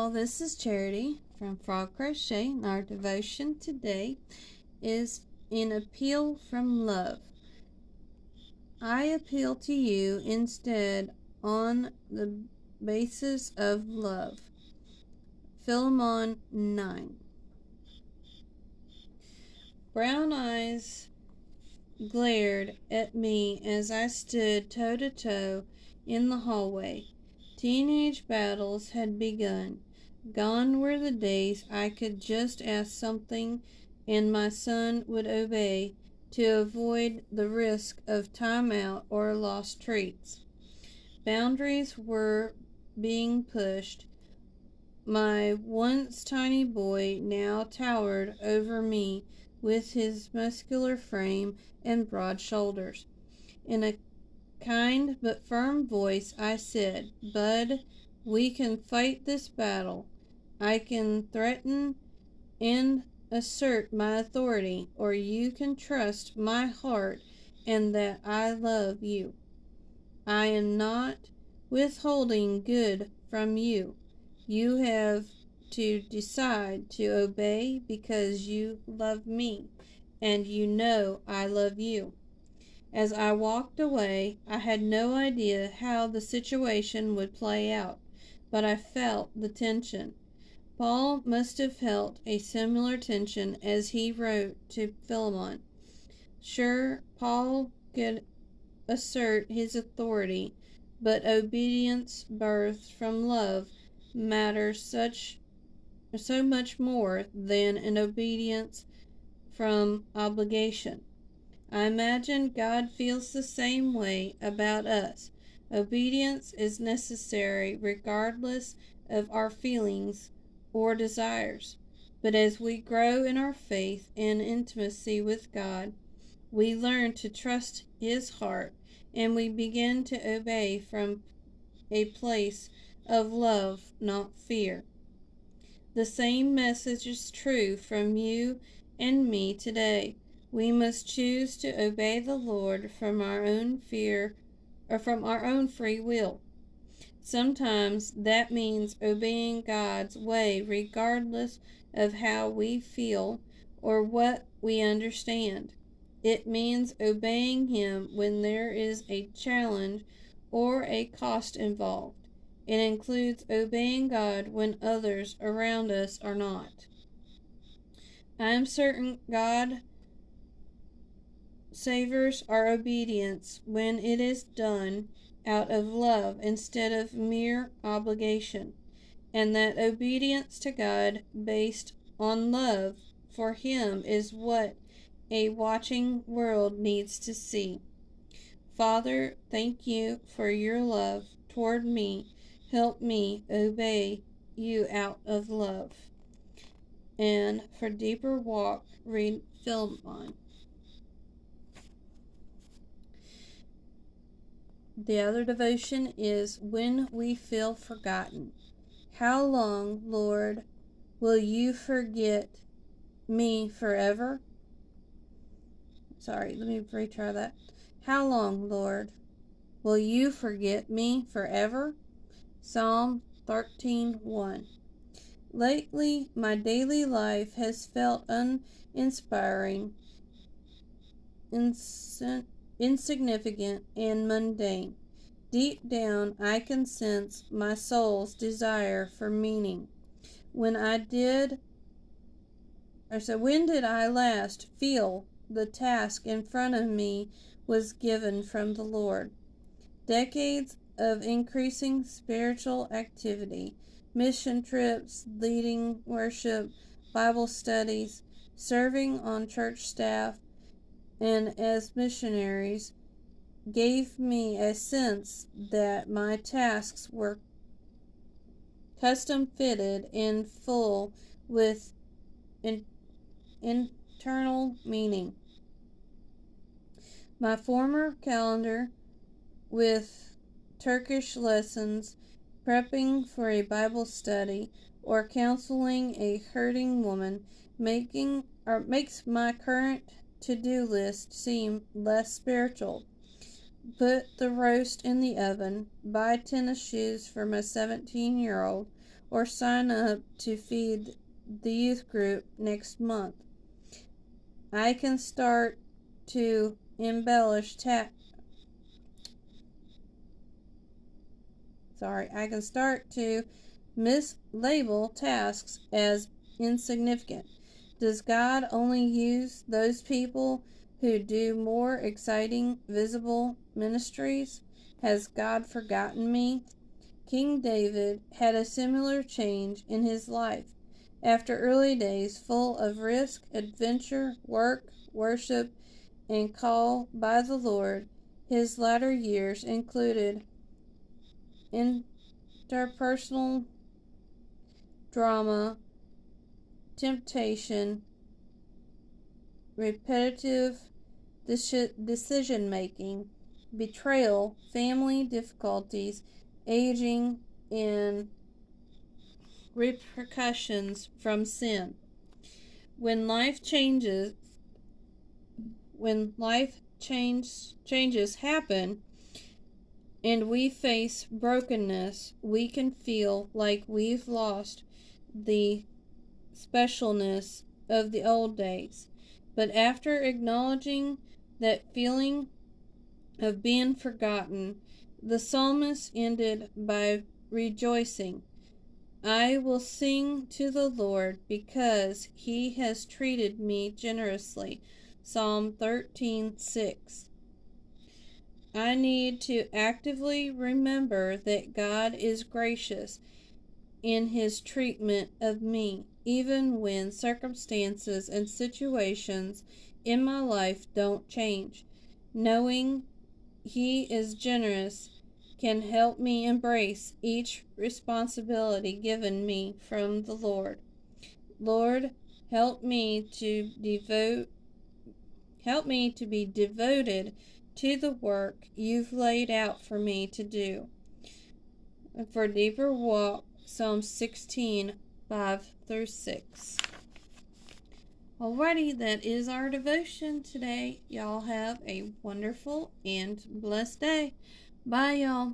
all, this is Charity from F.R.O.G, and our devotion today is an appeal from love. I appeal to you instead on the basis of love. Philemon 9. Brown eyes glared at me as I stood toe-to-toe in the hallway. Teenage battles had begun. Gone were the days I could just ask something and my son would obey to avoid the risk of timeout or lost treats. Boundaries were being pushed. My once tiny boy now towered over me with his muscular frame and broad shoulders. In a kind but firm voice I said, "Bud, we can fight this battle. I can threaten and assert my authority, or you can trust my heart and that I love you. I am not withholding good from you. You have to decide to obey because you love me, and you know I love you." As I walked away, I had no idea how the situation would play out, but I felt the tension. Paul must have felt a similar tension as he wrote to Philemon. Sure, Paul could assert his authority, but obedience birthed from love matters so much more than an obedience from obligation. I imagine God feels the same way about us. Obedience is necessary regardless of our feelings or desires. But as we grow in our faith and intimacy with God, we learn to trust His heart and we begin to obey from a place of love, not fear. The same message is true from you and me today. We must choose to obey the Lord from our own fear or from our own free will. Sometimes that means obeying God's way regardless of how we feel or what we understand. It means obeying Him when there is a challenge or a cost involved. It includes obeying God when others around us are not. I am certain God savors our obedience when it is done out of love instead of mere obligation, and that obedience to God based on love for Him is what a watching world needs to see. Father, thank you for your love toward me. Help me obey you out of love. And for deeper walk, read Philemon. The other devotion is When We Feel Forgotten. How long, Lord, will you forget me forever? Sorry, let me retry that. How long, Lord, will you forget me forever? Psalm 13:1. Lately, my daily life has felt uninspiring, insignificant, and mundane. Deep down, I can sense my soul's desire for meaning. When did I last feel the task in front of me was given from the Lord? Decades of increasing spiritual activity, mission trips, leading worship, Bible studies, serving on church staff, and as missionaries gave me a sense that my tasks were custom fitted and full with internal meaning. My former calendar with Turkish lessons, prepping for a Bible study, or counseling a hurting woman makes my current to-do list seem less spiritual. Put the roast in the oven, buy tennis shoes for my 17-year-old, or sign up to feed the youth group next month. I can start to mislabel tasks as insignificant. Does God only use those people who do more exciting, visible ministries? Has God forgotten me? King David had a similar change in his life. After early days full of risk, adventure, work, worship, and call by the Lord, his latter years included interpersonal drama, temptation, repetitive decision making, betrayal, family difficulties, aging, and repercussions from sin. When life changes, changes happen and we face brokenness, we can feel like we've lost the specialness of the old days. But after acknowledging that feeling of being forgotten, the psalmist ended by rejoicing. I will sing to the Lord because he has treated me generously. Psalm 13:6. I need to actively remember that God is gracious in his treatment of me, even when circumstances and situations in my life don't change. Knowing he is generous can help me embrace each responsibility given me from the Lord. Lord, help me to be devoted to the work you've laid out for me to do. And for deeper walk, Psalm 16:5-6. Alrighty, that is our devotion today. Y'all have a wonderful and blessed day. Bye, y'all.